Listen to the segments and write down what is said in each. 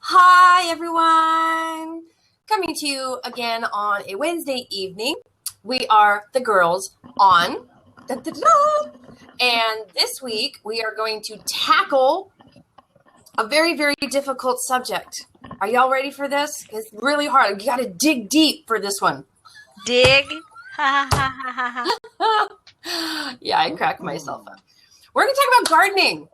Hi, everyone. Coming to you again on a Wednesday evening. We are the girls on. Da, da, da, da. And this week we are going to tackle a very, very difficult subject. Are y'all ready for this? It's really hard. You got to dig deep for this one. Dig. Ha ha ha ha ha. Yeah, I cracked myself up. We're going to talk about gardening.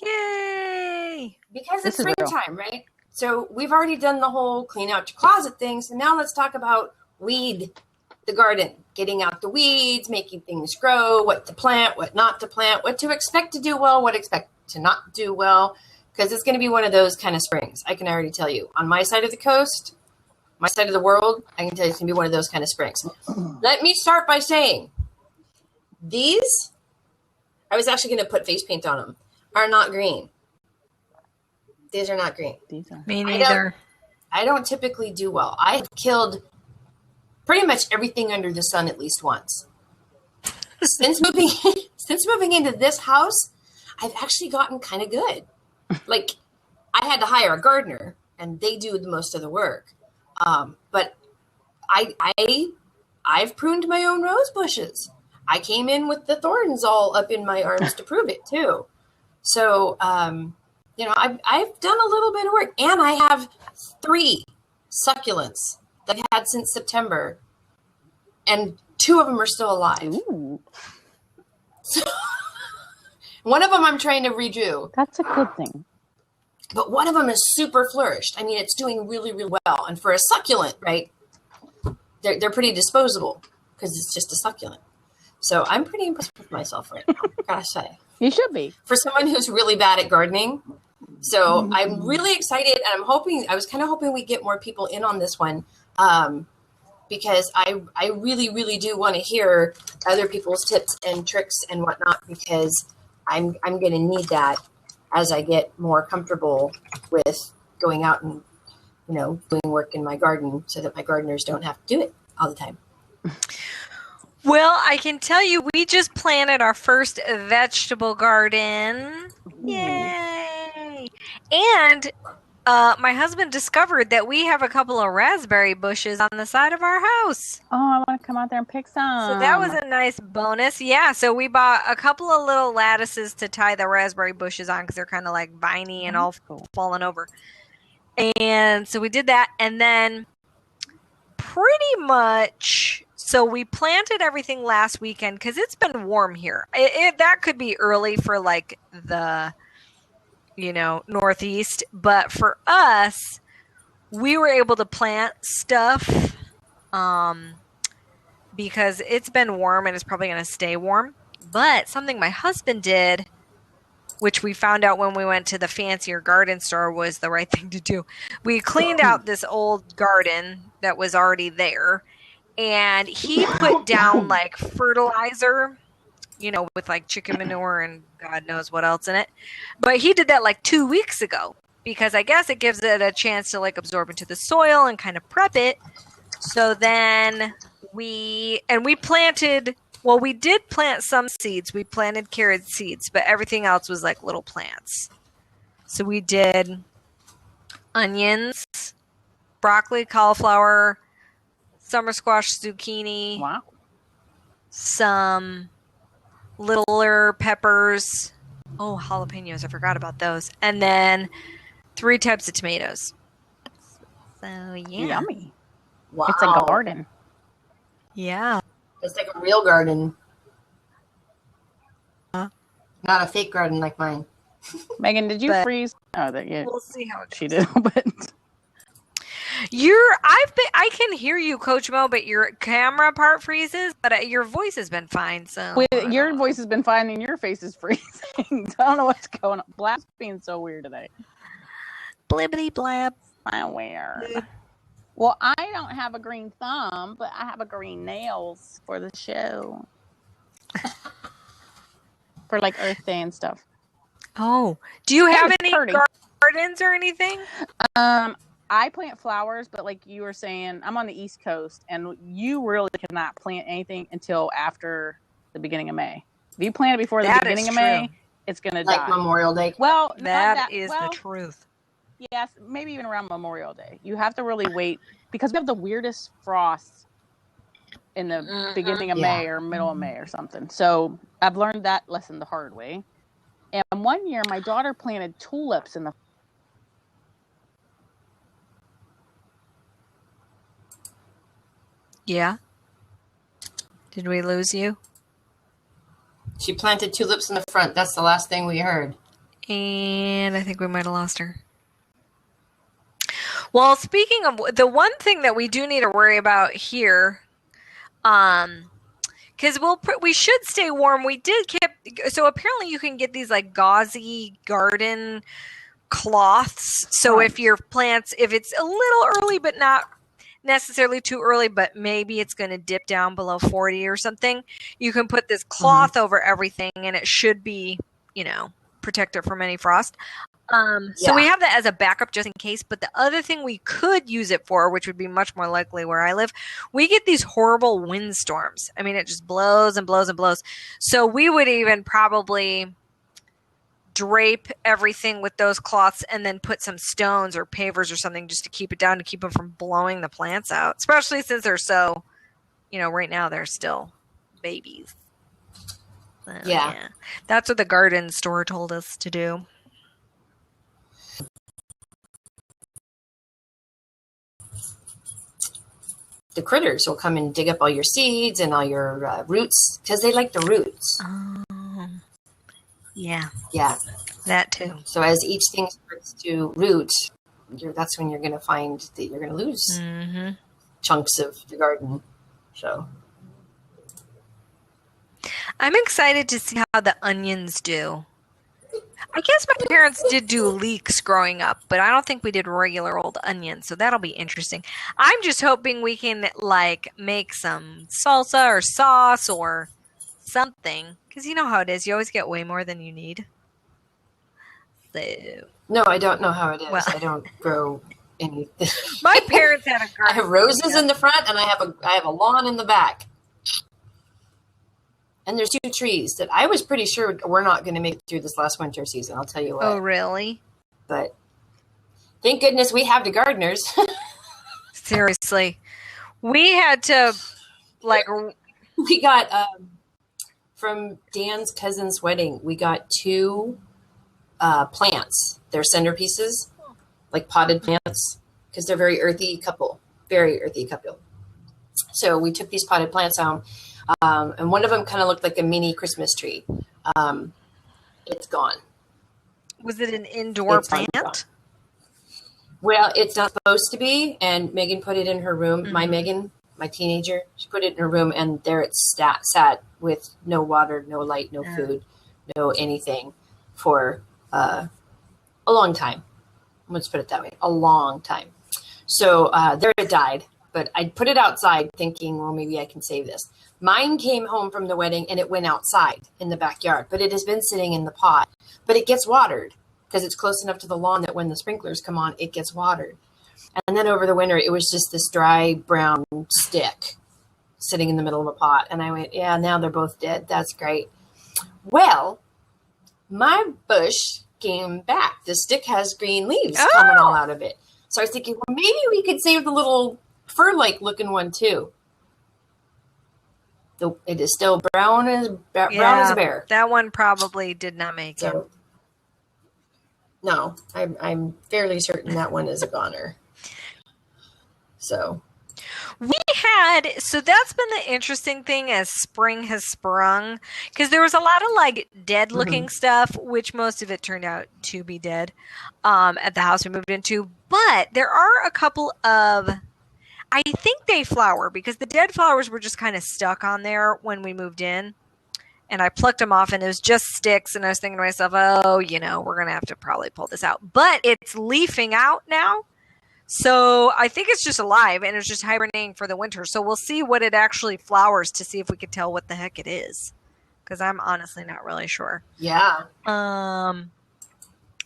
Yay! Because it's springtime, right? So we've already done the whole clean out your closet thing. So now let's talk about weed the garden, getting out the weeds, making things grow, what to plant, what not to plant, what to expect to do well, what expect to not do well. Because it's going to be one of those kind of springs. I can already tell you. On my side of the coast, my side of the world, I can tell you it's going to be one of those kind of springs. Let me start by saying these, I was actually going to put face paint on them, are not green. These are not green. Me neither. I don't typically do well. I have killed pretty much everything under the sun at least once. Since moving into this house, I've actually gotten kind of good. Like, I had to hire a gardener, and they do the most of the work. But I've pruned my own rose bushes. I came in with the thorns all up in my arms to prove it too. So, I've done a little bit of work, and I have 3 succulents that I've had since September, and 2 of them are still alive. Ooh. So, one of them I'm trying to redo. That's a good thing. But one of them is super flourished. I mean, it's doing really, really well. And for a succulent, right, they're pretty disposable because it's just a succulent. So I'm pretty impressed with myself right now, gotta say. You should be. For someone who's really bad at gardening. So I'm really excited, and I was kind of hoping we get more people in on this one because I really, really do want to hear other people's tips and tricks and whatnot, because I'm going to need that as I get more comfortable with going out and, doing work in my garden so that my gardeners don't have to do it all the time. Well, I can tell you, we just planted our first vegetable garden. Yay! And my husband discovered that we have a couple of raspberry bushes on the side of our house. Oh, I want to come out there and pick some. So that was a nice bonus. Yeah, so we bought a couple of little lattices to tie the raspberry bushes on because they're kind of like viney and all falling over. And so we did that. And then pretty much... So we planted everything last weekend because it's been warm here. That could be early for like the, Northeast. But for us, we were able to plant stuff because it's been warm and it's probably going to stay warm. But something my husband did, which we found out when we went to the fancier garden store, was the right thing to do. We cleaned out this old garden that was already there. And he put down like fertilizer, with like chicken manure and God knows what else in it. But he did that like 2 weeks ago because I guess it gives it a chance to like absorb into the soil and kind of prep it. So then we planted, well, we did plant some seeds. We planted carrot seeds, but everything else was like little plants. So we did onions, broccoli, cauliflower, summer squash, zucchini, wow, some littler peppers. Oh, jalapenos. I forgot about those. And then 3 types of tomatoes. So, yeah. Yummy. Wow. It's a garden. Yeah. It's like a real garden. Not a fake garden like mine. Megan, did you freeze? Oh, yeah. We'll see how it goes. She did, but... I can hear you, Coach Mo, but your camera part freezes, but your voice has been fine. So your voice has been fine and your face is freezing. I don't know what's going on. Blab's being so weird today. Blibbity blab. I'm weird. Well, I don't have a green thumb, but I have a green nails for the show. For like Earth Day and stuff. Oh, do you have any pretty. Gardens or anything? I plant flowers, but like you were saying, I'm on the East Coast, and you really cannot plant anything until after the beginning of May. If you plant it before the beginning of May, it's going to die. Like Memorial Day. Well, that is the truth. Yes, maybe even around Memorial Day. You have to really wait because we have the weirdest frosts in the beginning of May or middle of May or something. So I've learned that lesson the hard way. And one year, my daughter planted tulips in the. Yeah. Did we lose you? She planted tulips in the front. That's the last thing we heard. And I think we might have lost her. Well, speaking of the one thing that we do need to worry about here, because we should stay warm. So apparently you can get these like gauzy garden cloths. So if your plants, if it's a little early but not necessarily too early, but maybe it's going to dip down below 40 or something, you can put this cloth over everything, and it should be, protect it from any frost. So we have that as a backup just in case. But the other thing we could use it for, which would be much more likely where I live, we get these horrible windstorms. I mean, it just blows and blows and blows. So we would even probably drape everything with those cloths and then put some stones or pavers or something just to keep it down, to keep them from blowing the plants out, especially since they're so, right now they're still babies. So, yeah. That's what the garden store told us to do. The critters will come and dig up all your seeds and all your roots because they like the roots. Yeah. Yeah. That too. So as each thing starts to root, that's when you're going to find that you're going to lose chunks of the garden. So I'm excited to see how the onions do. I guess my parents did do leeks growing up, but I don't think we did regular old onions, so that'll be interesting. I'm just hoping we can make some salsa or sauce or something, because you know how it is. You always get way more than you need. So no, I don't know how it is. Well, I don't grow anything. My parents had a garden. I have roses in the front, and I have a lawn in the back. And there's 2 trees that I was pretty sure we're not going to make it through this last winter season. I'll tell you what. Oh, really? But thank goodness we have the gardeners. Seriously. We had to, we got, from Dan's cousin's wedding, we got 2 plants. They're centerpieces, like potted plants, because they're very earthy couple. So we took these potted plants home. And one of them kind of looked like a mini Christmas tree. It's gone. Was it an indoor plant? Well, it's not supposed to be. And Megan put it in her room. My Megan, my teenager, she put it in her room, and there it sat with no water, no light, no food, no anything for a long time. Let's put it that way, a long time. So there it died. But I put it outside thinking, well, maybe I can save this. Mine came home from the wedding and it went outside in the backyard, but it has been sitting in the pot. But it gets watered because it's close enough to the lawn that when the sprinklers come on, it gets watered. And then over the winter, it was just this dry brown stick sitting in the middle of a pot. And I went, yeah, now they're both dead. That's great. Well, my bush came back. The stick has green leaves coming all out of it. So I was thinking, well, maybe we could save the little fir-like looking one too. It is still brown as a bear. That one probably did not make it. No, I'm fairly certain that one is a goner. So that's been the interesting thing as spring has sprung, because there was a lot of dead looking stuff, which most of it turned out to be dead at the house we moved into. But there are a couple of, I think they flower, because the dead flowers were just kind of stuck on there when we moved in. And I plucked them off and it was just sticks. And I was thinking to myself, we're going to have to probably pull this out. But it's leafing out now. So I think it's just alive and it's just hibernating for the winter. So we'll see what it actually flowers to see if we can tell what the heck it is. Because I'm honestly not really sure. Yeah.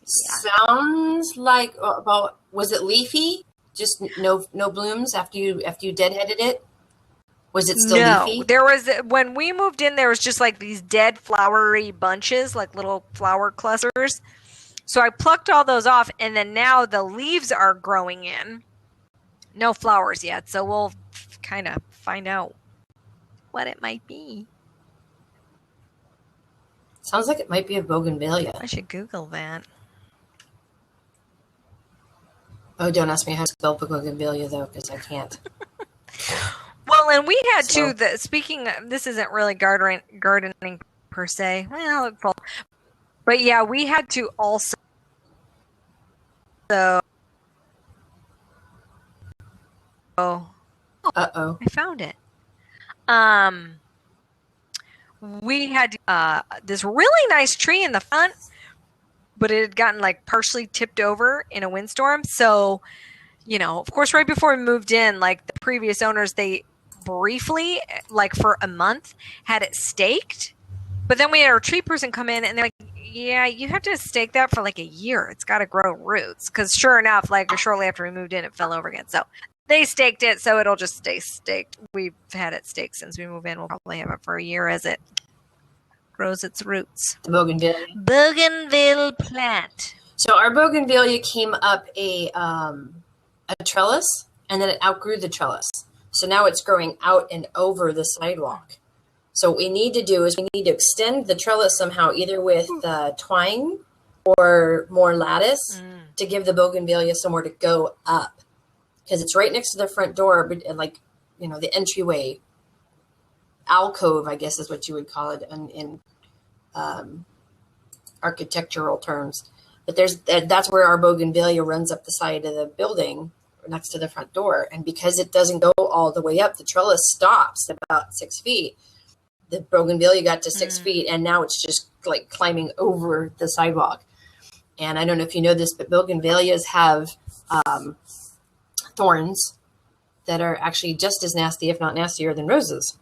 Sounds like, was it leafy? Just no blooms after you deadheaded it? Was it still leafy? There was, when we moved in, there was just these dead flowery bunches, little flower clusters. So I plucked all those off, and then now the leaves are growing in. No flowers yet, so we'll kind of find out what it might be. Sounds like it might be a bougainvillea. I should Google that. Oh, don't ask me how to spell bougainvillea, though, because I can't. Well, and we had speaking, this isn't really gardening per se. Well, but yeah, we had to also. Oh. Uh-oh. I found it. We had this really nice tree in the front, but it had gotten like partially tipped over in a windstorm. So, of course, right before we moved in, like the previous owners, they briefly, like for a month, had it staked. But then we had our tree person come in and they're like, yeah, you have to stake that for like a year. It's got to grow roots. Because sure enough, like shortly after we moved in, it fell over again. So they staked it, so it'll just stay staked. We've had it staked since we moved in. We'll probably have it for a year as it grows its roots. The bougainvillea. Bougainville plant. So our bougainvillea came up a trellis, and then it outgrew the trellis. So now it's growing out and over the sidewalk. So what we need to do is we need to extend the trellis somehow, either with twine or more lattice to give the bougainvillea somewhere to go up. Because it's right next to the front door, but like, the entryway alcove, I guess is what you would call it in architectural terms. But that's where our bougainvillea runs up the side of the building next to the front door. And because it doesn't go all the way up, the trellis stops about 6 feet. The bougainvillea got to 6 feet, and now it's just like climbing over the sidewalk. And I don't know if you know this, but bougainvilleas have thorns that are actually just as nasty, if not nastier, than roses.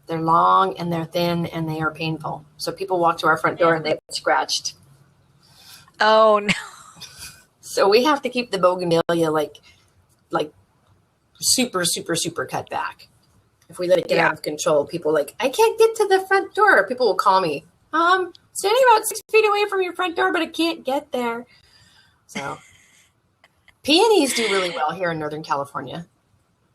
They're long and they're thin and they are painful. So people walk to our front door and they get scratched. Oh no! So we have to keep the bougainvillea like super, super, super cut back. If we let it get out of control, people I can't get to the front door. People will call me, standing about 6 feet away from your front door, but I can't get there. So peonies do really well here in Northern California.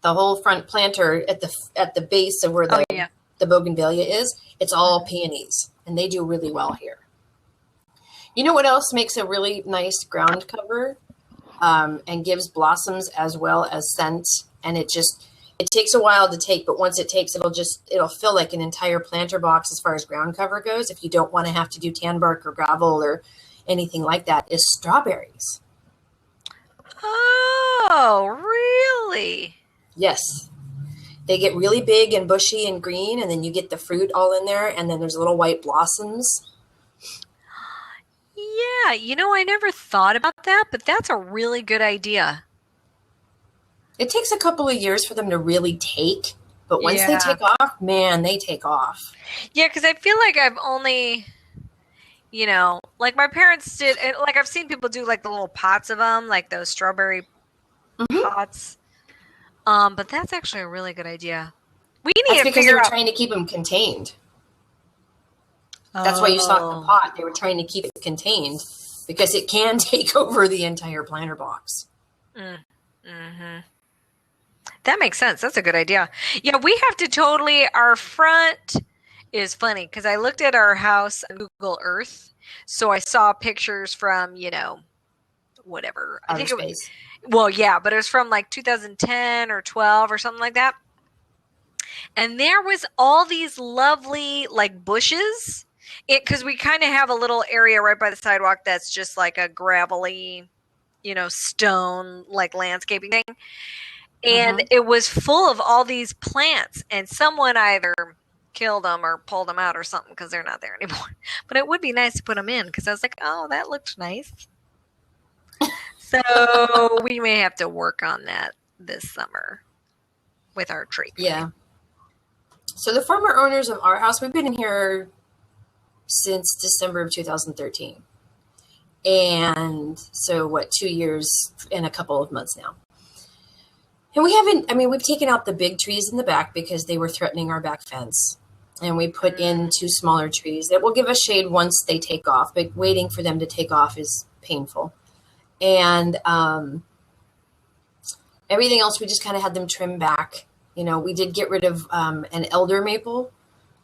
The whole front planter at the base of where the bougainvillea is, it's all peonies, and they do really well here. You know what else makes a really nice ground cover and gives blossoms as well as scent? And it takes a while to take, but once it takes, it'll fill like an entire planter box as far as ground cover goes. If you don't want to have to do tan bark or gravel or anything like that, is strawberries. Oh, really? Yes. They get really big and bushy and green, and then you get the fruit all in there, and then there's little white blossoms. Yeah, I never thought about that, but that's a really good idea. It takes a couple of years for them to really take, but once they take off, man, they take off. Yeah, because I feel like I've only, like my parents did, like I've seen people do like the little pots of them, like those strawberry pots. But that's actually a really good idea. We need to figure out. They were trying to keep them contained. That's why you saw it in the pot. They were trying to keep it contained because it can take over the entire planter box. That makes sense. That's a good idea. Yeah, we have to totally. Our front is funny because I looked at our house on Google Earth, so I saw pictures from whatever. I think it was. Well, yeah, but it was from like 2010 or 12 or something like that. And there was all these lovely like bushes. Because we kind of have a little area right by the sidewalk that's just like a gravelly, stone like landscaping thing. And it was full of all these plants, and someone either killed them or pulled them out or something because they're not there anymore. But it would be nice to put them in because I was like, oh, that looks nice. So we may have to work on that this summer with our tree. Yeah. So the former owners of our house, we've been in here since December of 2013. And so 2 years and a couple of months now. And we've taken out the big trees in the back because they were threatening our back fence. and we put in 2 smaller trees that will give us shade once they take off, but waiting for them to take off is painful. And everything else, we just kind of had them trim back. You know, we did get rid of an elder maple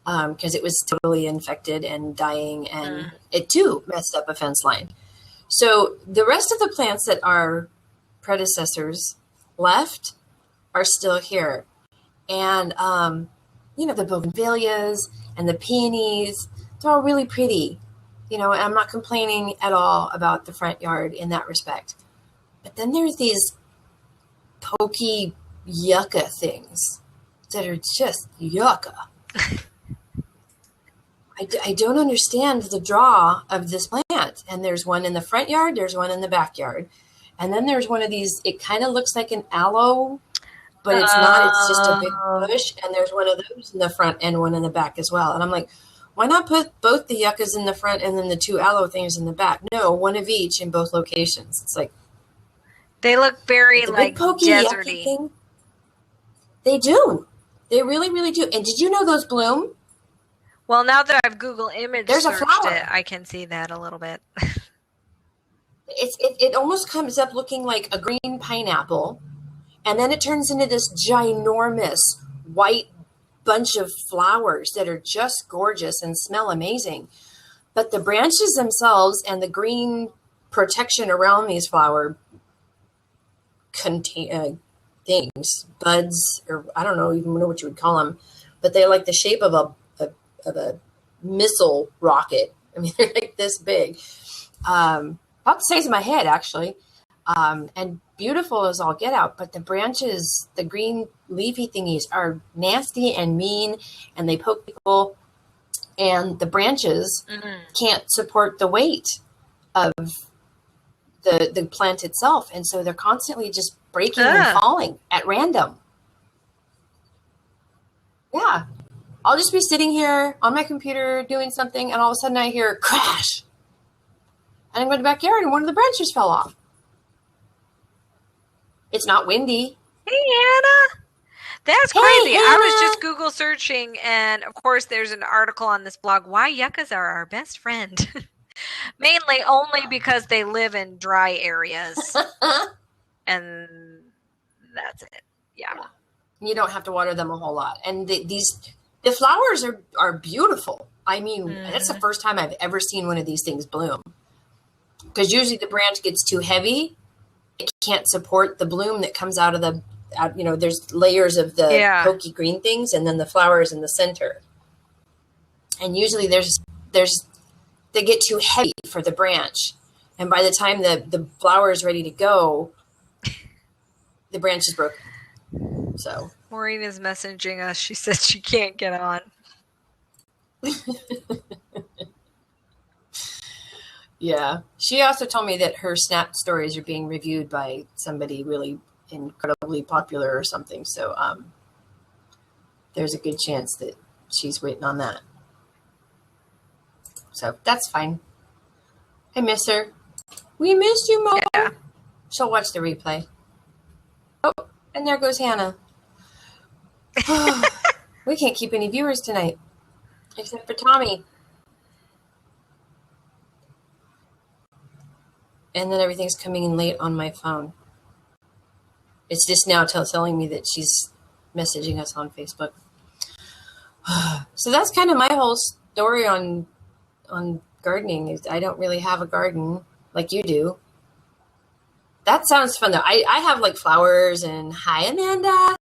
because it was totally infected and dying, and it too messed up a fence line. So the rest of the plants that our predecessors left are still here. And, you know, the bougainvilleas and the peonies, they're all really pretty. You know, and I'm not complaining at all about the front yard in that respect. But then there's these pokey yucca things that are just yucca. I don't understand the draw of this plant. And there's one in the front yard, there's one in the backyard. And then there's one of these, it kind of looks like an aloe, but it's not. It's just a big bush. And there's one of those in the front and one in the back as well. And I'm like, why not put both the yuccas in the front and then the 2 aloe things in the back? No, one of each in both locations. It's like, they look very like pokey, deserty. Thing. They do. They really, really do. And did you know those bloom? Well, now that I've Google image There's searched a flower. it, I can see that a little bit. It almost comes up looking like a green pineapple, and then it turns into this ginormous white bunch of flowers that are just gorgeous and smell amazing. But the branches themselves and the green protection around these flower things, buds, or I don't know even know what you would call them, but they're like the shape of a missile rocket. I mean, they're like this big. About the size of my head, actually. And beautiful as all get out, but the branches, the green leafy thingies, are nasty and mean, and they poke people, and the branches can't support the weight of the plant itself, and so they're constantly just breaking and falling at random. Yeah. I'll just be sitting here on my computer doing something, and all of a sudden I hear crash. And I go to the backyard, and one of the branches fell off. It's not windy. Hey, Anna. That's crazy. Hey, I was Anna. just Google searching, and of course, there's an article on this blog, Why Yuccas Are Our Best Friend. Mainly only because they live in dry areas. And that's it. Yeah. You don't have to water them a whole lot. And the flowers are beautiful. I mean, that's the first time I've ever seen one of these things bloom. Because usually the branch gets too heavy. It can't support the bloom that comes out of there's layers of the pokey green things and then the flowers in the center. And usually they get too heavy for the branch. And by the time the flower is ready to go, the branch is broken. So Maureen is messaging us. She said she can't get on. Yeah. She also told me that her Snap stories are being reviewed by somebody really incredibly popular or something. So there's a good chance that she's waiting on that. So that's fine. I miss her. We missed you, Mo. Yeah. She'll watch the replay. Oh, and there goes Hannah. We can't keep any viewers tonight, except for Tommy. And then everything's coming in late on my phone. It's just now telling me that she's messaging us on Facebook. So that's kind of my whole story on gardening. I don't really have a garden like you do. That sounds fun though. I have like flowers and hi Amanda.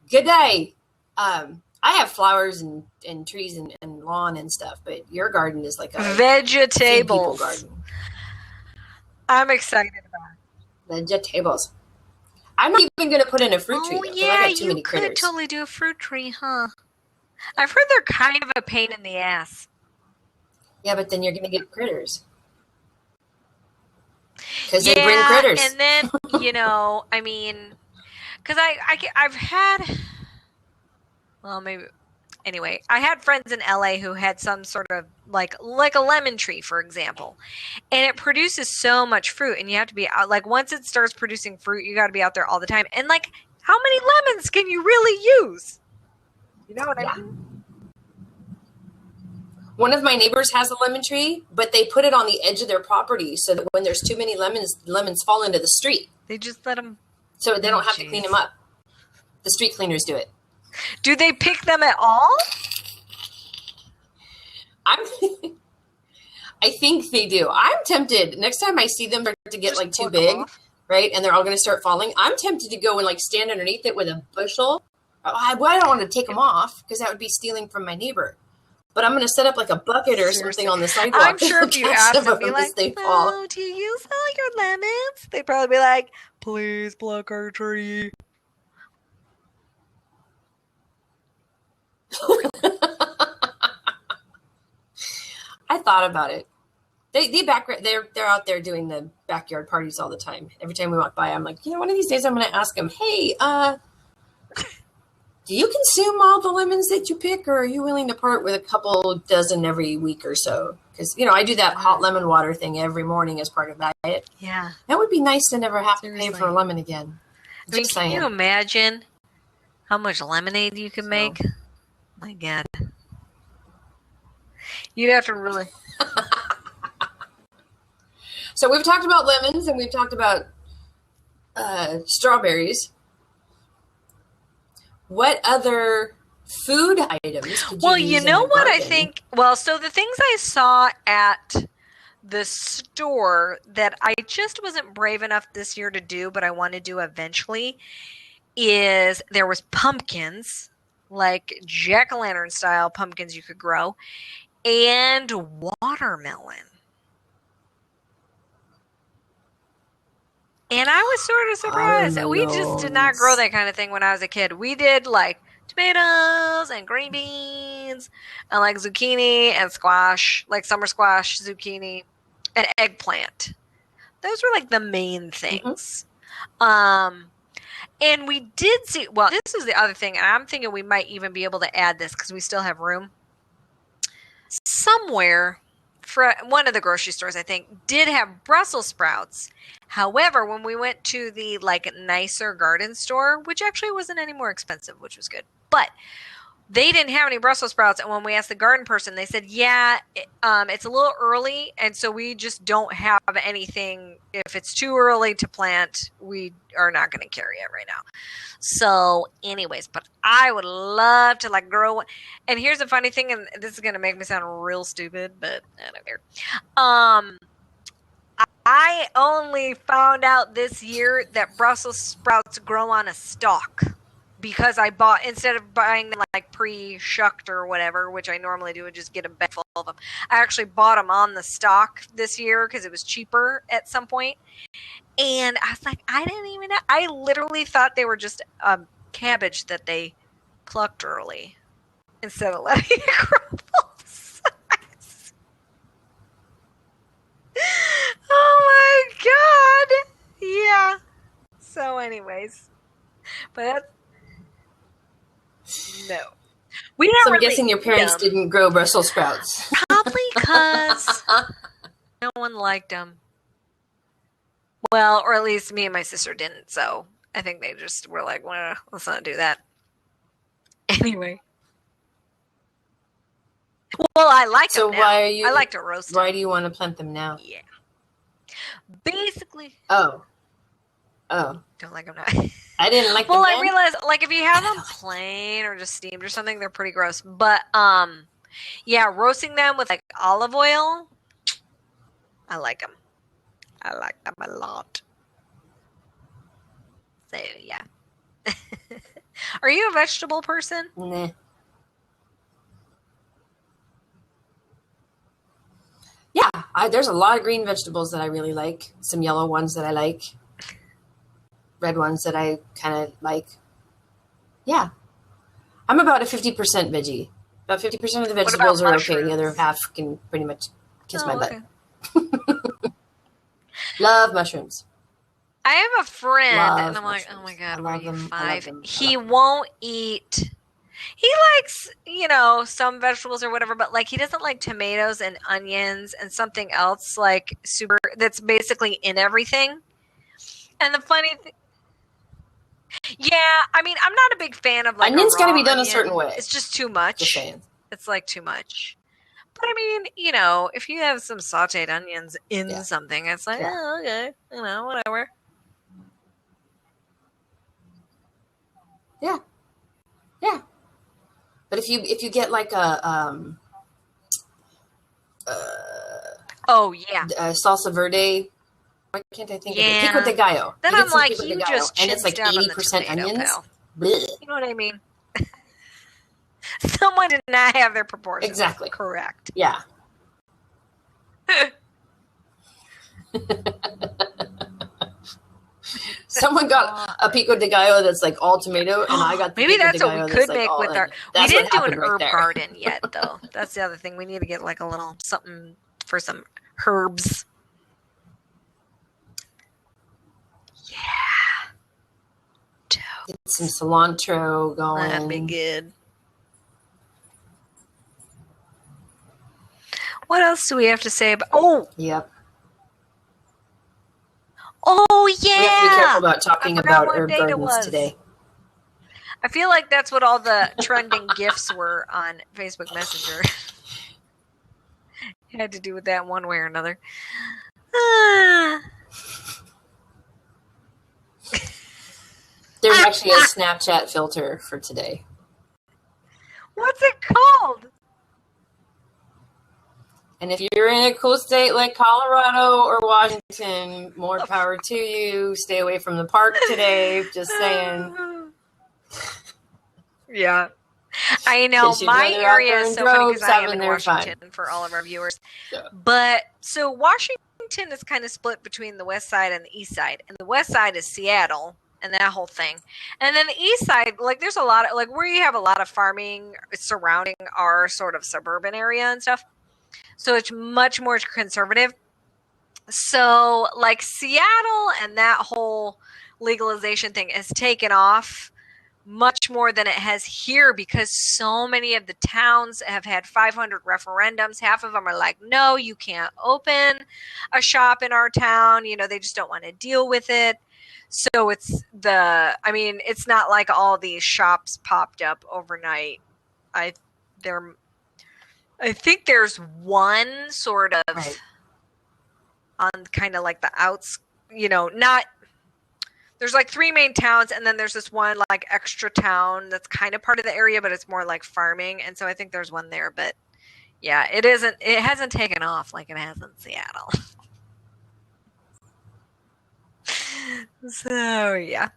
Good day. I have flowers and trees and lawn and stuff, but your garden is like a vegetables garden. I'm excited about it. Vegetables. I'm not even going to put in a fruit tree. Oh, yeah, I got too you many could critters. totally do a fruit tree, huh? I've heard they're kind of a pain in the ass. Yeah, but then you're going to get critters. Because they bring critters. And then, I mean, because I've had, well, maybe, anyway, I had friends in LA who had some sort of like a lemon tree, for example, and it produces so much fruit, and you have to be out, like, once it starts producing fruit, you got to be out there all the time. And like, how many lemons can you really use? You know what I mean? One of my neighbors has a lemon tree, but they put it on the edge of their property so that when there's too many lemons fall into the street. They just let them. So they don't have to clean them up. The street cleaners do it. Do they pick them at all? I think they do. I'm tempted. Next time I see them start to get Just like too pluck 'em big, off? right, and they're all going to start falling, I'm tempted to go and like stand underneath it with a bushel. I don't want to take them off because that would be stealing from my neighbor. But I'm going to set up like a bucket or something on the sidewalk. I'm sure if you catch asked some them, of be them like, as they fall. "Oh, do you sell your lemons?" They'd probably be like, "Please pluck our tree." I thought about it. They're out there doing the backyard parties all the time. Every time we walk by, I'm like, one of these days I'm going to ask them, hey, do you consume all the lemons that you pick, or are you willing to part with a couple dozen every week or so? Because, I do that hot lemon water thing every morning as part of diet. Yeah. That would be nice to never have to pay Seriously. for a lemon again. I mean, Just can saying. you imagine how much lemonade you can make? My God. You'd have to really. So we've talked about lemons and we've talked about strawberries. What other food items could you Well, use you in know a what I garden? think? Well, so the things I saw at the store that I just wasn't brave enough this year to do, but I want to do eventually, is there was pumpkins, like jack-o'-lantern style pumpkins you could grow, and watermelon. And I was sort of surprised. We just did not grow that kind of thing when I was a kid. We did like tomatoes and green beans and like zucchini and squash, like summer squash, zucchini, and eggplant. Those were like the main things. And we did see, well, this is the other thing, and I'm thinking we might even be able to add this because we still have room. Somewhere, for one of the grocery stores, I think, did have Brussels sprouts. However, when we went to the like nicer garden store, which actually wasn't any more expensive, which was good, but they didn't have any Brussels sprouts. And when we asked the garden person, they said, it's a little early. And so we just don't have anything. If it's too early to plant, we are not going to carry it right now. So anyways, but I would love to like grow one. And here's the funny thing, and this is going to make me sound real stupid, but I don't care. I only found out this year that Brussels sprouts grow on a stalk. Because I bought, instead of buying them like pre-shucked or whatever, which I normally do and just get a bag full of them, I actually bought them on the stalk this year because it was cheaper at some point. And I was like, I didn't even know. I literally thought they were just cabbage that they plucked early instead of letting it grow full size. Oh my God. Yeah. So anyways. But that's, no. We don't So I'm really guessing your parents them. didn't grow Brussels sprouts. Probably because no one liked them. Well, or at least me and my sister didn't. So I think they just were like, well, let's not do that. Anyway. Well, I like them now. I like to roast them. Why do you want to plant them now? Yeah. Basically. Oh. Don't like them now. I didn't like them. Well, then. I realized, like, if you have them plain or just steamed or something, they're pretty gross. But, yeah, roasting them with, like, olive oil, I like them. I like them a lot. So, yeah. Are you a vegetable person? Nah. Yeah, there's a lot of green vegetables that I really like. Some yellow ones that I like. Red ones that I kind of like. Yeah. I'm about a 50% veggie. About 50% of the vegetables are okay. The other half can pretty much kiss my butt. Okay. Love mushrooms. I have a friend, and I'm like, oh my God, what are you, 5? He won't eat. He likes, some vegetables or whatever, but like he doesn't like tomatoes and onions and something else like super that's basically in everything. And the funny thing, yeah, I mean, I'm not a big fan of like onions got to be done onion. a certain way. It's just too much. Just saying. It's like too much. But I mean, if you have some sauteed onions in something, it's like, oh, okay, whatever. Yeah. Yeah. But if you get like a salsa verde, why can't I think of it? Pico de gallo. Then I'm like, you just and it's like 80% onions. Blech. You know what I mean? Someone did not have their proportions exactly correct. Yeah. Someone got a pico de gallo that's like all tomato, and I got the maybe pico that's de what we gallo could that's make like with our. We that's didn't what do an happened herb right there. garden yet, though. That's the other thing. We need to get like a little something for some herbs. Yeah. Get some cilantro going. That'd be good. What else do we have to say about? Oh, Yep. oh yeah. We have to be careful about talking about herb gardens today. I feel like that's what all the trending GIFs were on Facebook Messenger. It had to do with that one way or another. There's actually a Snapchat filter for today. What's it called? And if you're in a cool state like Colorado or Washington, more power to you. Stay away from the park today. Just saying. Yeah. I know my area is so funny because I am in Washington for all of our viewers. Yeah. But so Washington is kind of split between the west side and the east side. And the west side is Seattle and that whole thing. And then the east side, like there's a lot of, like where you have a lot of farming surrounding our sort of suburban area and stuff. So it's much more conservative. So like Seattle and that whole legalization thing has taken off much more than it has here because so many of the towns have had 500 referendums. Half of them are like, no, you can't open a shop in our town. They just don't want to deal with it. So it's not like all these shops popped up overnight. I think there's one sort of on kind of like the outs, not, there's like 3 main towns and then there's this one like extra town that's kind of part of the area, but it's more like farming. And so I think there's one there, but yeah, it hasn't taken off like it has in Seattle. So yeah.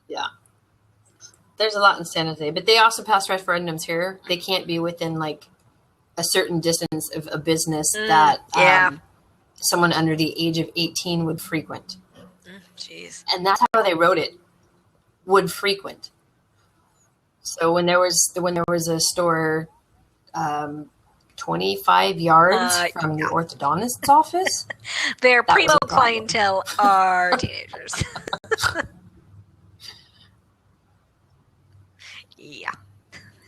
Yeah. There's a lot in San Jose, but they also pass referendums here. They can't be within like a certain distance of a business that someone under the age of 18 would frequent. Jeez. And that's how they wrote it. Would frequent. So when there was a store 25 yards from the orthodontist's office, their primo clientele are teenagers. Yeah.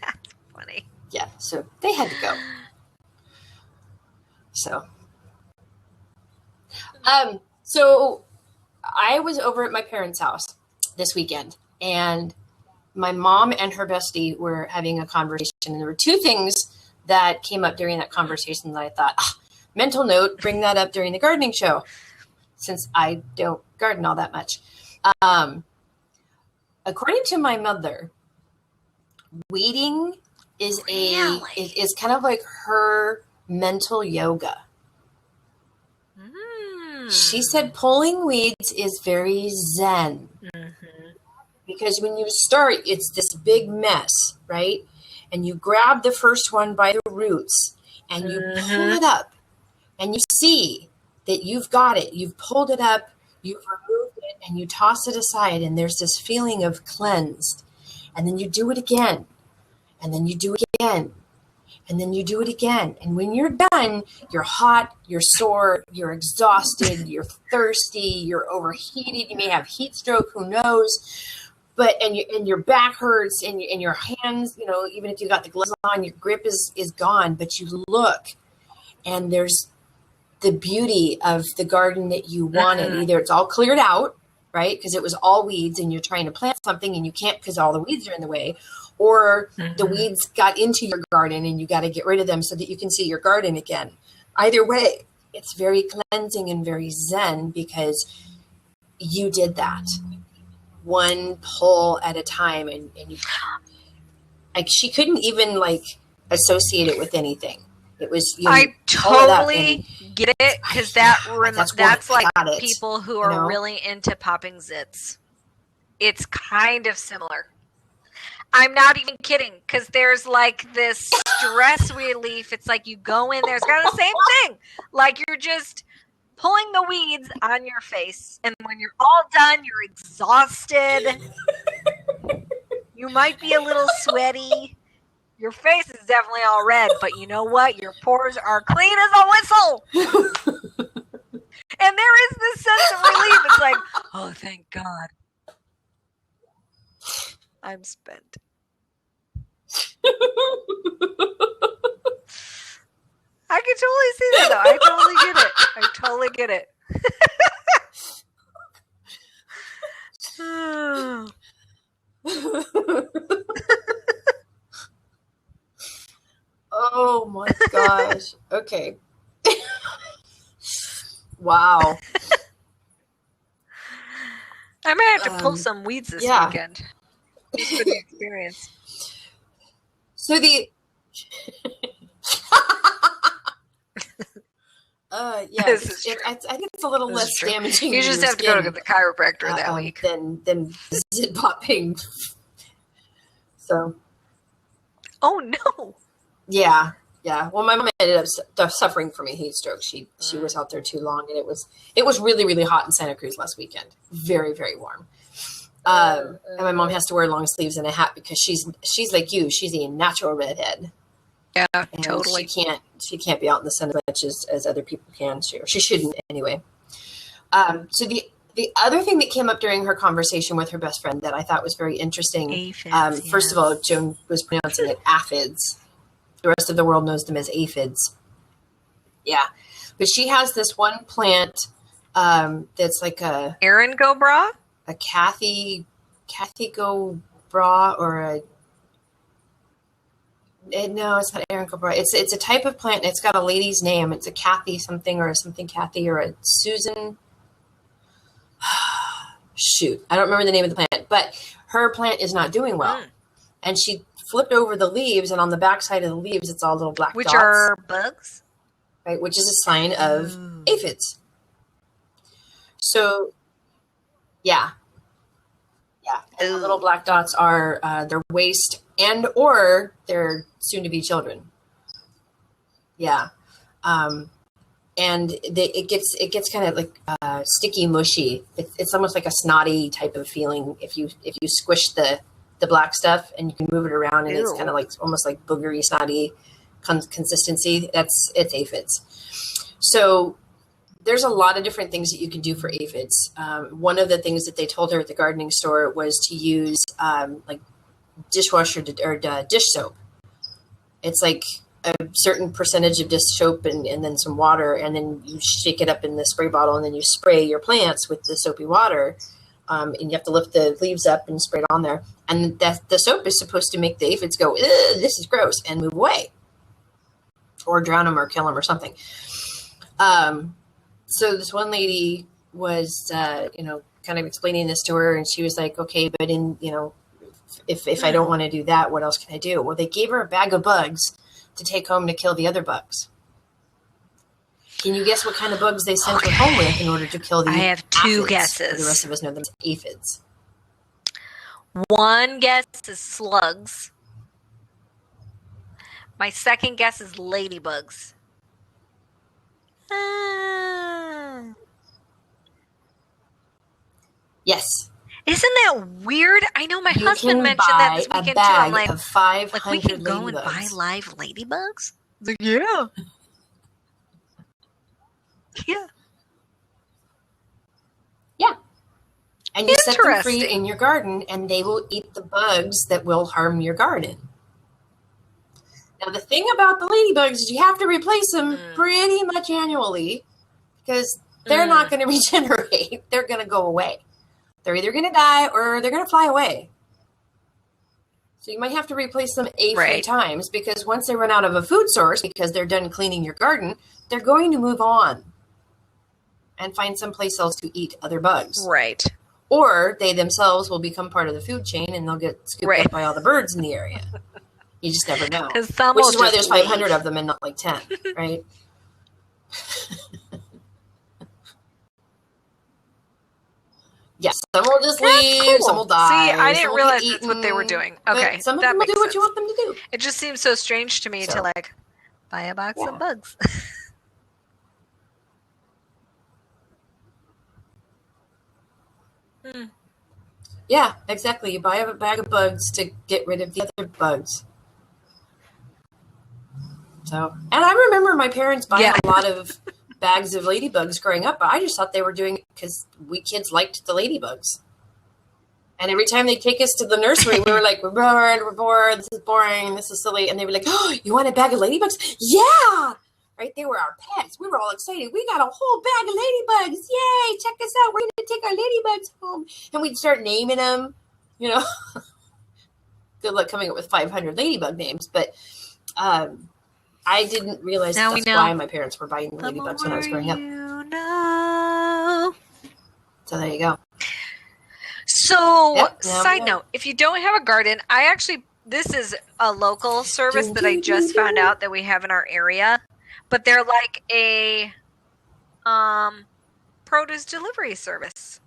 That's funny. Yeah, so they had to go. So I was over at my parents' house this weekend, and my mom and her bestie were having a conversation, and there were 2 things that came up during that conversation that I thought, mental note, bring that up during the gardening show, since I don't garden all that much. According to my mother, weeding is is kind of like her mental yoga. She said pulling weeds is very zen. Because when you start, it's this big mess, right? And you grab the first one by the roots and you pull it up and you see that you've got it. You've pulled it up, you've removed it, and you toss it aside. And there's this feeling of cleansed. And then you do it again. And then you do it again. And then you do it again. And when you're done, you're hot, you're sore, you're exhausted, you're thirsty, you're overheated. You may have heat stroke, who knows? But and your back hurts and your hands, even if you got the gloves on, your grip is gone. But you look, and there's the beauty of the garden that you wanted. Either it's all cleared out, right? Because it was all weeds and you're trying to plant something and you can't because all the weeds are in the way. or the weeds got into your garden and you got to get rid of them so that you can see your garden again. Either way, it's very cleansing and very zen because you did that one pull at a time, and you, like, she couldn't even like associate it with anything. It was, you know, I totally get it, because that's like people who are really into popping zits. It's kind of similar. I'm not even kidding, because there's like this stress relief. It's like you go in there, it's kind of the same thing. Like you're just pulling the weeds on your face, and when you're all done, you're exhausted. You might be a little sweaty. Your face is definitely all red, but you know what? Your pores are clean as a whistle. And there is this sense of relief. It's like, oh, thank God. I'm spent. I can totally see that, though. I totally get it. Oh my gosh. Okay. Wow. I might have to pull some weeds this weekend. Just for the experience. So the I think it's a little less damaging. You just have to go to the chiropractor that week. Than zit popping. So. Oh no. Yeah. Well, my mom ended up suffering from a heat stroke. She was out there too long, and it was really, really hot in Santa Cruz last weekend. Very, very warm. And my mom has to wear long sleeves and a hat because she's like you. She's a natural redhead. Yeah, and totally. She can't be out in the sun as much as other people can. She shouldn't anyway. So the other thing that came up during her conversation with her best friend that I thought was very interesting. Aphids, first of all, Joan was pronouncing it aphids. The rest of the world knows them as aphids. Yeah. But she has this one plant that's like a Erin Go Bra? A Kathy Go Bra or no, it's not Erin Go Bra. It's a type of plant, and it's got a lady's name. It's a Kathy something or something Kathy or a Susan. Shoot, I don't remember the name of the plant, but her plant is not doing well. And she flipped over the leaves, and on the back side of the leaves, it's all little black dots. Which are bugs? Right, which is a sign of aphids. So, yeah. And the little black dots are their waste and or their soon-to-be children. Yeah. And it gets kind of like sticky, mushy. It's almost like a snotty type of feeling if you squish the black stuff and you can move it around, and it's kind of like almost like boogery, snotty consistency. It's aphids. So there's a lot of different things that you can do for aphids. One of the things that they told her at the gardening store was to use like dishwasher or dish soap. It's like a certain percentage of dish soap and then some water, and then you shake it up in the spray bottle, and then you spray your plants with the soapy water. And you have to lift the leaves up and spray it on there. And the soap is supposed to make the aphids go, this is gross, and move away. Or drown them or kill them or something. So this one lady was, kind of explaining this to her, and she was like, okay, but if I don't want to do that, what else can I do? Well, they gave her a bag of bugs to take home to kill the other bugs. Can you guess what kind of bugs they sent her home with in order to kill the aphids? I have two guesses. The rest of us know them as aphids. One guess is slugs. My second guess is ladybugs. Yes. Isn't that weird? I know my husband mentioned that this weekend too. I'm like, of 500 we can go and buy live ladybugs? Like, yeah. Yeah. Yeah. And you set them free in your garden, and they will eat the bugs that will harm your garden. Now, the thing about the ladybugs is you have to replace them pretty much annually because they're not going to regenerate. They're going to go away. They're either going to die or they're going to fly away. So you might have to replace them a few Right. times, because once they run out of a food source, because they're done cleaning your garden, they're going to move on and find someplace else to eat other bugs. Right. Or they themselves will become part of the food chain and they'll get scooped Right. up by all the birds in the area. You just never know. 'Cause some Which will is why just there's 500 leave. of them and not like 10, right? Yes, some will just That's leave, cool. some will die. See, I some didn't will realize get that's what they were eaten, doing. but Okay, some of that them will makes do what you sense. want them to do. It just seems so strange to me to So. like buy a box Yeah. of bugs. Yeah, exactly. You buy a bag of bugs to get rid of the other bugs. So, and I remember my parents buying Yeah. a lot of bags of ladybugs growing up, but I just thought they were doing it because we kids liked the ladybugs. And every time they'd take us to the nursery, we were like, we're bored, this is boring, this is silly. And they were like, oh, you want a bag of ladybugs? Yeah! Right? They were our pets. We were all excited. We got a whole bag of ladybugs. Yay! Check us out. We're going to take our ladybugs home. And we'd start naming them, you know. Good luck coming up with 500 ladybug names. But I didn't realize Now we that's know. why my parents were buying the The ladybugs when I was growing up. more you know. So there you go. So, Yep, now we side know. note, if you don't have a garden, this is a local service that I just found out that we have in our area, but they're like a produce delivery service.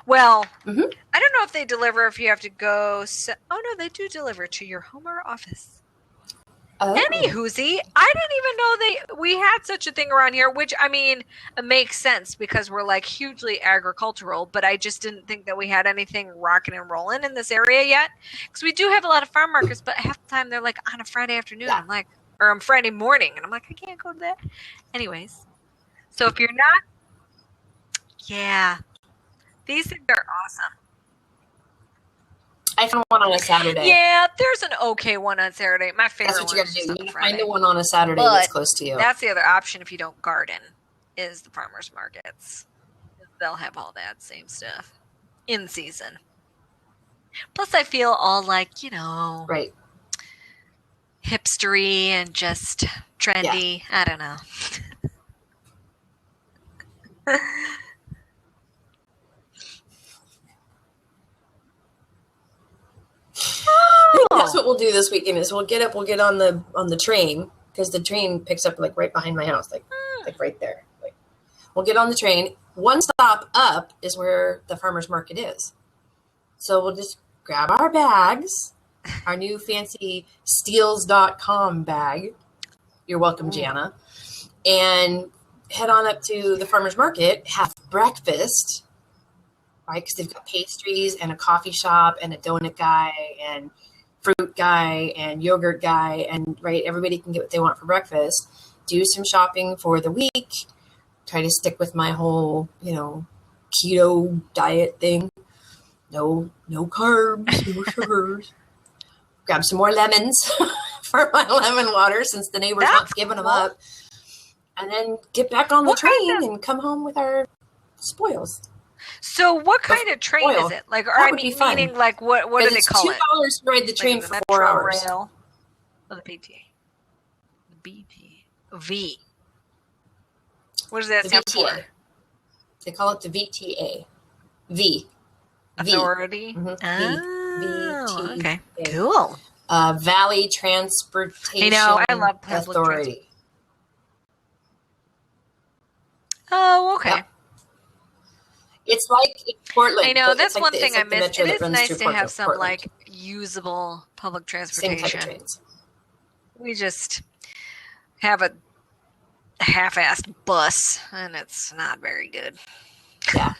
Well, Mhm. I don't know if they deliver if you have to go. Oh no, they do deliver to your home or office. Oh. Any hoozy, I didn't even know we had such a thing around here, which I mean, it makes sense because we're like hugely agricultural, but I just didn't think that we had anything rocking and rolling in this area yet. Because we do have a lot of farm markets, but half the time they're like on a Friday afternoon. Yeah. I'm like, or on Friday morning, and I'm like, I can't go to that. Anyways, so if you're not, yeah, these things are awesome. I found one on a Saturday. Yeah, there's an okay one on Saturday. My favorite That's what you one got is to do. just You on got to Friday. find the one on a Saturday But that's close to you. That's the other option if you don't garden, is the farmers markets. They'll have all that same stuff in season. Plus, I feel all like, Right. hipstery and just trendy. I don't know. I think that's what we'll do this weekend is we'll get on the train, because the train picks up like right behind my house, like right there. Like, we'll get on the train. One stop up is where the farmer's market is. So we'll just grab our bags, our new fancy steals.com bag. You're welcome, Jana. And head on up to the farmer's market, have breakfast, right? Because they've got pastries and a coffee shop and a donut guy and fruit guy and yogurt guy, and right, everybody can get what they want for breakfast. Do some shopping for the week. Try to stick with my whole, keto diet thing. No carbs, no sugars. Grab some more lemons for my lemon water since the neighbor's not giving them up. And then get back on the train and come home with our spoils. So what kind of train is it? Like, or That I would be mean, fun. meaning like what do they call it? $2 to ride the train Like for the 4 Metro hours. Rail? Oh, the BTA. The BP. V. What does that The stand VTA. for? They call it the VTA. V. Authority. Mhm. Oh, VTA. okay. Cool. Valley Transportation I know, I love public Authority. Oh, okay. Yeah. It's like in Portland. I know, but that's it's like one the- thing it's I like the miss. metro It that is runs nice through to have some Portland. like usable public Same type transportation. of trains. We just have a half-assed bus, and it's not very good. Yeah.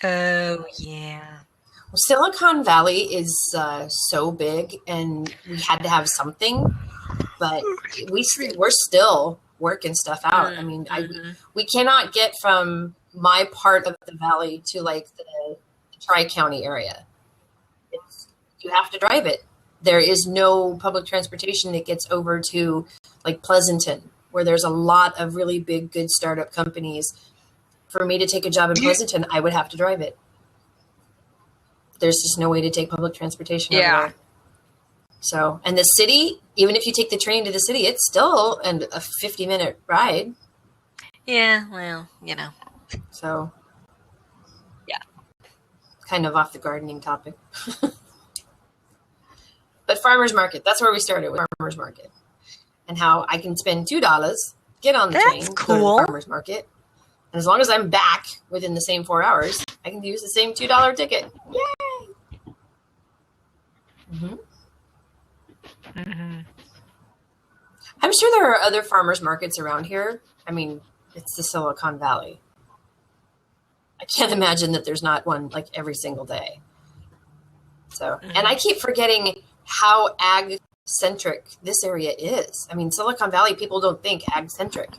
Oh yeah. Well, Silicon Valley is so big, and we had to have something, but we're still working stuff out. I mean, we cannot get from my part of the valley to like the Tri-County area. You have to drive it. There is no public transportation that gets over to like Pleasanton, where there's a lot of really big, good startup companies. For me to take a job in Pleasanton, I would have to drive it. there's just no way to take public transportation Yeah. over there. So, and the city, even if you take the train to the city, it's still a 50-minute ride. Yeah, well, you know. So, Yeah. kind of off the gardening topic. But farmer's market, that's where we started with farmer's market. And how I can spend $2, get on the That's train, go to cool. the farmer's market. And as long as I'm back within the same 4 hours, I can use the same $2 ticket. Yay! Mm-hmm. Mm-hmm. I'm sure there are other farmers markets around here. I mean, it's the Silicon Valley. I can't imagine that there's not one like every single day. So, and I keep forgetting how ag-centric this area is. I mean, Silicon Valley, people don't think ag-centric.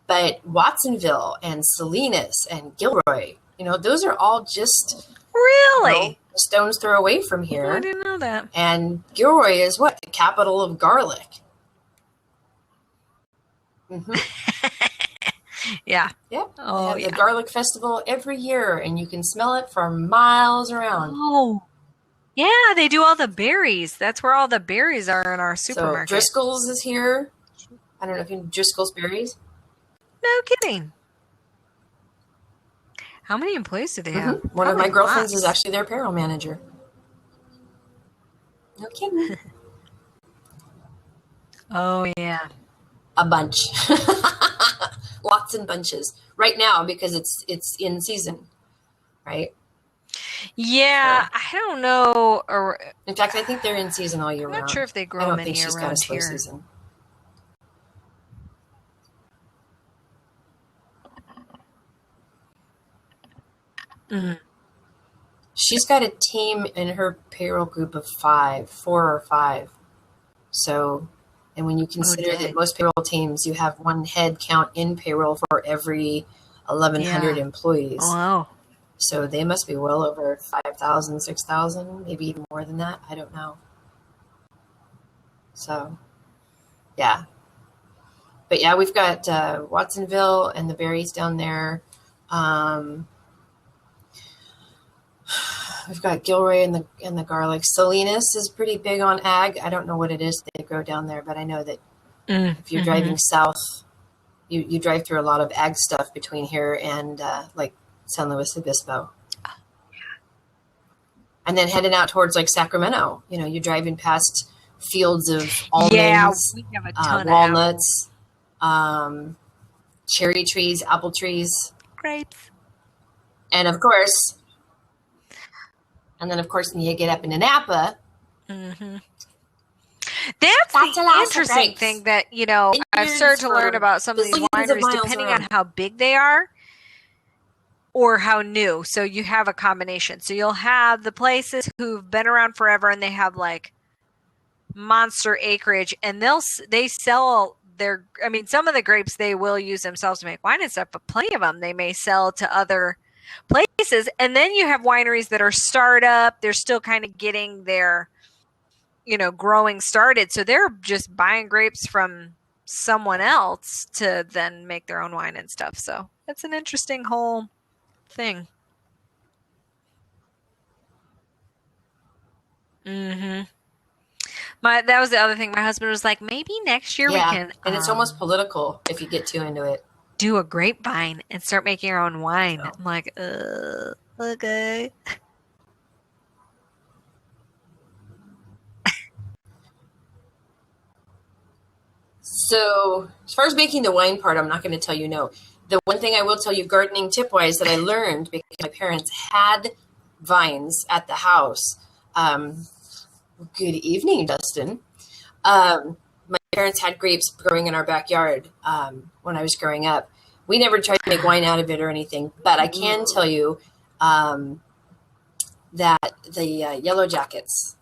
But Watsonville and Salinas and Gilroy, those are all just Really? a stone's throw away from here. I didn't know that. And Gilroy is what? The capital of garlic. Mm-hmm. Yeah. Yep. Oh, They have yeah. the garlic festival every year, and you can smell it for miles around. Oh. Yeah, they do all the berries. That's where all the berries are in our supermarket. So Driscoll's is here. I don't know if you know Driscoll's Berries. No kidding. How many employees do they have? Mm-hmm. One of my Probably girlfriends lots. is actually their payroll manager. No kidding. Oh, yeah. A bunch. Lots and bunches. Right now, because it's in season, right? Yeah, I don't know. Or In fact, I think they're in season all year I'm round. not sure if they I grow don't many think she's got a around slow here. season. Mhm. She's got a team in her payroll group of 4 or 5. So, and when you consider dang. that most payroll teams, you have one head count in payroll for every 1,100 Yeah. employees. Wow. So they must be well over 5,000, 6,000, maybe even more than that. I don't know. So, yeah. But yeah, we've got Watsonville and the berries down there. We've got Gilroy and the garlic. Salinas is pretty big on ag. I don't know what it is they grow down there, but I know that if you're driving south, you drive through a lot of ag stuff between here and like San Luis Obispo. And then heading out towards like Sacramento, you're driving past fields of almonds, Yeah, we have a ton walnuts, cherry trees, apple trees, grapes. and of course, when you get up into Napa, Mm-hmm. That's a the lot of interesting grapes. thing that, I've Vineyards started to for learn about some of these bazillions of wineries, miles depending around. on how big they are or how new. So you have a combination. So you'll have the places who've been around forever and they have like monster acreage, and they sell some of the grapes they will use themselves to make wine and stuff, but plenty of them they may sell to other places. And then you have wineries that are startup. They're still kind of getting their, growing started. So they're just buying grapes from someone else to then make their own wine and stuff. So it's an interesting whole thing. Mm-hmm. That was the other thing. My husband was like, maybe next year we can. and it's almost political if you get too into it. Do a grapevine and start making our own wine. I'm like, okay. So as far as making the wine part, I'm not going to tell you no. The one thing I will tell you, gardening tip-wise, that I learned because my parents had vines at the house. Good evening, Dustin. My parents had grapes growing in our backyard when I was growing up. We never tried to make wine out of it or anything, but I can tell you that the Yellow Jackets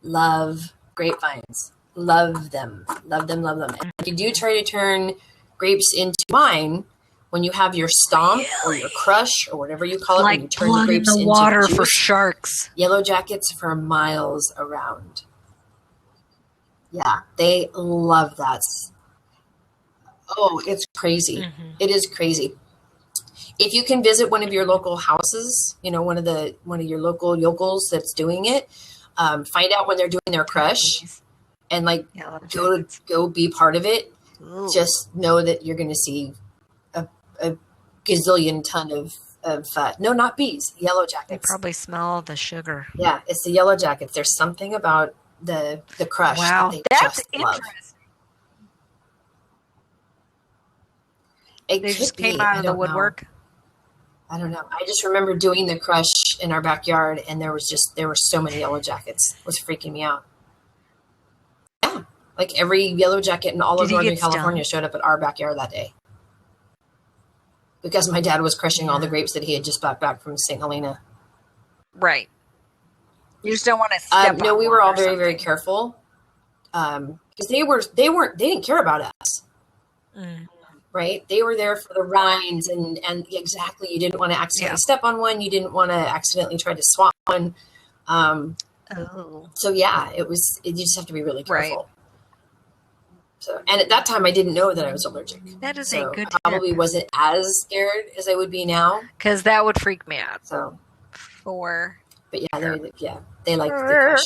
love grapevines. Love them. Love them, love them. And if you do try to turn grapes into wine, when you have your stomp or your crush or whatever you call it, when you Like turn the blood in grapes the into water juice, for sharks. Yellow Jackets for miles around. Yeah, they love that. Oh, it's crazy. Mm-hmm. It is crazy. if you can visit one of your local houses, one of your local yokels that's doing it, find out when they're doing their crush, and go be part of it. Ooh. Just know that you're going to see a gazillion ton of no, not bees, yellow jackets. They probably smell the sugar. Yeah, it's the yellow jackets. There's something about the crush. Wow, that that's just love. interesting. They just came out of the woodwork. I don't know. I just remember doing the crush in our backyard, and there were so many yellow jackets. It was freaking me out. Yeah, like every yellow jacket in all of Northern California showed up at our backyard that day, because my dad was crushing all the grapes that he had just brought back from St. Helena. Right. You just don't want to step No, we were all very, very careful, because they didn't care about us. Mm. Right? They were there for the rinds, and exactly, you didn't want to accidentally step on one. You didn't want to accidentally try to swat one. So yeah, you just have to be really careful. Right. So, and at that time I didn't know that I was allergic. That is a good I probably wasn't as scared as I would be now. Because that would freak me out. So, but they like the crush.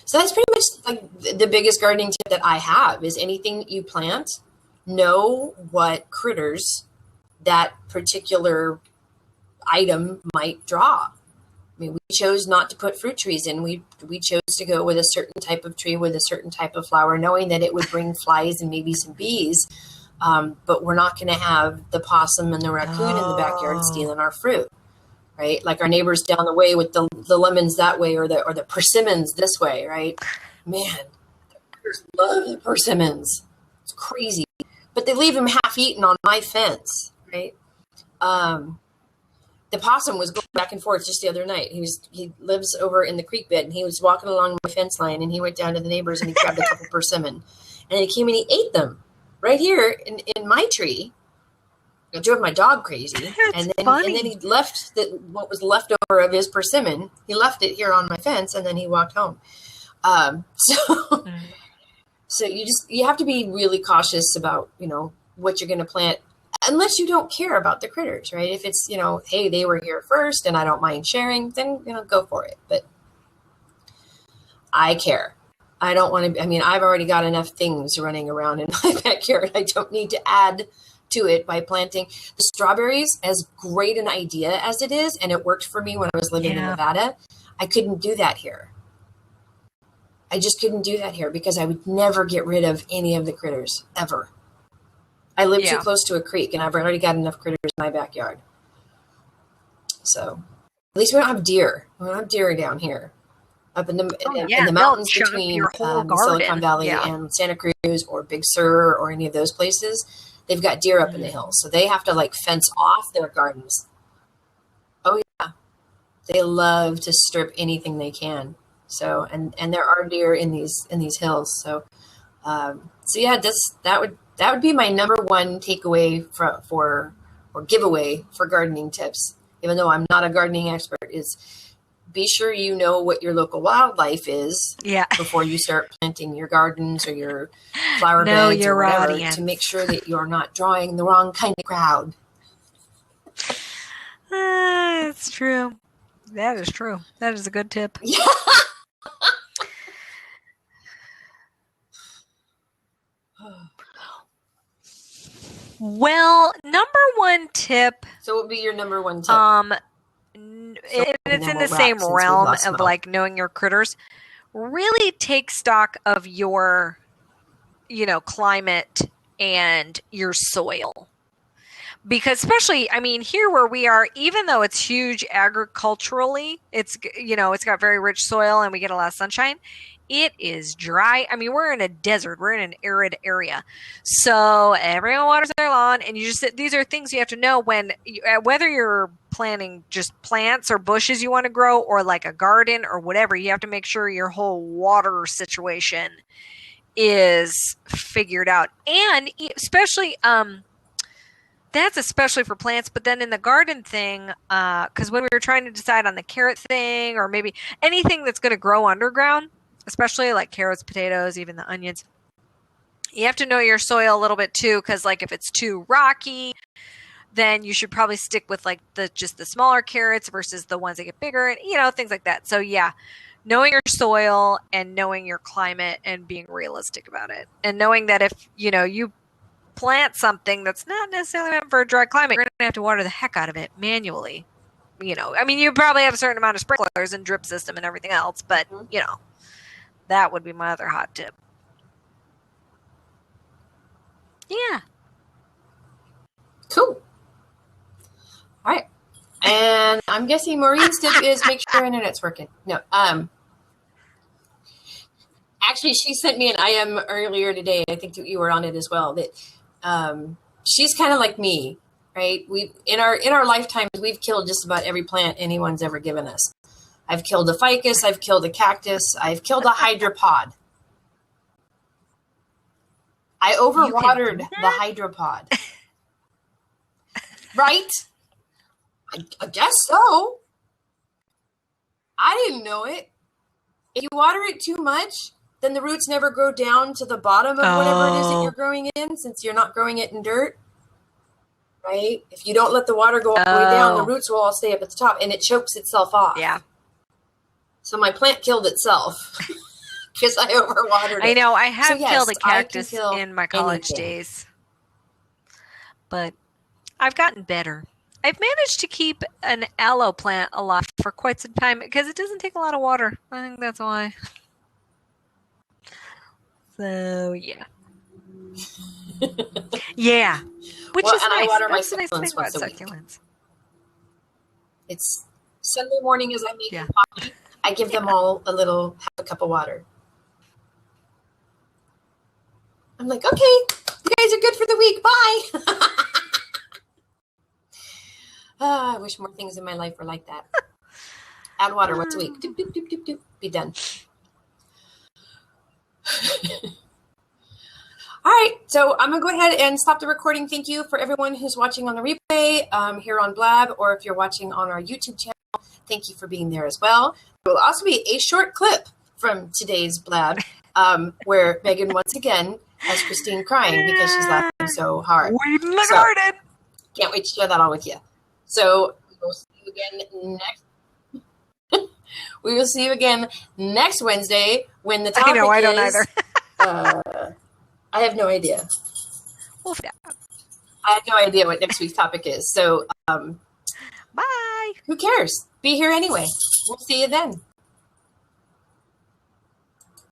So that's pretty much like the biggest gardening tip that I have is anything you plant, know what critters that particular item might draw. I mean, we chose not to put fruit trees in. We chose to go with a certain type of tree with a certain type of flower, knowing that it would bring flies and maybe some bees. But we're not going to have the possum and the raccoon in the backyard stealing our fruit. Right, like our neighbors down the way with the lemons that way, or the persimmons this way. Right, man, the critters love the persimmons. It's crazy, but they leave them half eaten on my fence. Right, the possum was going back and forth just the other night. He lives over in the creek bed, and he was walking along my fence line, and he went down to the neighbors and he grabbed a couple persimmon, and he came and he ate them right here in my tree. It drove my dog crazy, and then he left what was left over of his persimmon. He left it here on my fence, and then he walked home. So you have to be really cautious about what you're going to plant, unless you don't care about the critters, right? If it's hey, they were here first, and I don't mind sharing, then go for it. But I care. I don't want to. I mean, I've already got enough things running around in my backyard. I don't need to add to it by planting the strawberries. As great an idea as it is, and it worked for me when I was living in Nevada, I couldn't do that here. I just couldn't do that here because I would never get rid of any of the critters ever. I live too close to a creek, and I've already got enough critters in my backyard. So at least we don't have deer. We don't have deer down here. Up in the mountains between Silicon Valley and Santa Cruz or Big Sur or any of those places, they've got deer up in the hills, so they have to fence off their gardens. Oh yeah, they love to strip anything they can. So and there are deer in these hills. So that would be my number one takeaway for giveaway for gardening tips. Even though I'm not a gardening expert, is be sure you know what your local wildlife is before you start planting your gardens or your flower beds or whatever, to make sure that you're not drawing the wrong kind of crowd. It's true. That is true. That is a good tip. Yeah. Well, number one tip. So what would be your number one tip? It's in the same realm of knowing your critters. Really take stock of your, climate and your soil. Because especially, here where we are, even though it's huge agriculturally, it's got very rich soil and we get a lot of sunshine. It is dry. We're in a desert. We're in an arid area. So everyone waters their lawn, and these are things you have to know whether you're planting just plants or bushes you want to grow, or like a garden or whatever. You have to make sure your whole water situation is figured out. And especially, that's especially for plants, but then in the garden thing, because when we were trying to decide on the carrot thing, or maybe anything that's going to grow underground, especially like carrots, potatoes, even the onions. You have to know your soil a little bit too, because like if it's too rocky, then you should probably stick with like just the smaller carrots versus the ones that get bigger, and things like that. So yeah, knowing your soil and knowing your climate and being realistic about it, and knowing that if you plant something that's not necessarily meant for a dry climate, you're gonna have to water the heck out of it manually. I mean, you probably have a certain amount of sprinklers and drip system and everything else, but that would be my other hot tip. Yeah. Cool. All right. And I'm guessing Maureen's tip is make sure your internet's working. No. Actually, she sent me an IM earlier today. I think that you were on it as well. That she's kind of like me, right? We in our lifetimes we've killed just about every plant anyone's ever given us. I've killed a ficus. I've killed a cactus. I've killed a hydropod. I overwatered the hydropod. Right? I guess so. I didn't know it. If you water it too much, then the roots never grow down to the bottom of whatever it is that you're growing in, since you're not growing it in dirt. Right? If you don't let the water go all the way down, the roots will all stay up at the top, and it chokes itself off. Yeah. So my plant killed itself because I overwatered it. I know. I have killed a I can cactus kill in my college anything. days, but I've gotten better. I've managed to keep an aloe plant alive for quite some time because it doesn't take a lot of water. I think that's why. So yeah, yeah. Which Well, is and I nice. water my That's the nice thing succulents about once a week. succulents. It's Sunday morning as I make Yeah. coffee. I give them all half a cup of water. I'm like, okay, you guys are good for the week. Bye. I wish more things in my life were like that. Add water once a week. Doop, doop, doop, doop, doop. Be done. All right, so I'm going to go ahead and stop the recording. Thank you for everyone who's watching on the replay here on Blab, or if you're watching on our YouTube channel, thank you for being there as well. There will also be a short clip from today's Blab where Megan once again has Christine crying because she's laughing so hard. Weed in the So- garden. Can't wait to share that all with you. So we will see you again next. We will see you again next Wednesday when the topic I know. I don't is, either. I have no idea. We'll find out. I have no idea what next week's topic is. So Bye. who cares? Be here anyway. We'll see you then.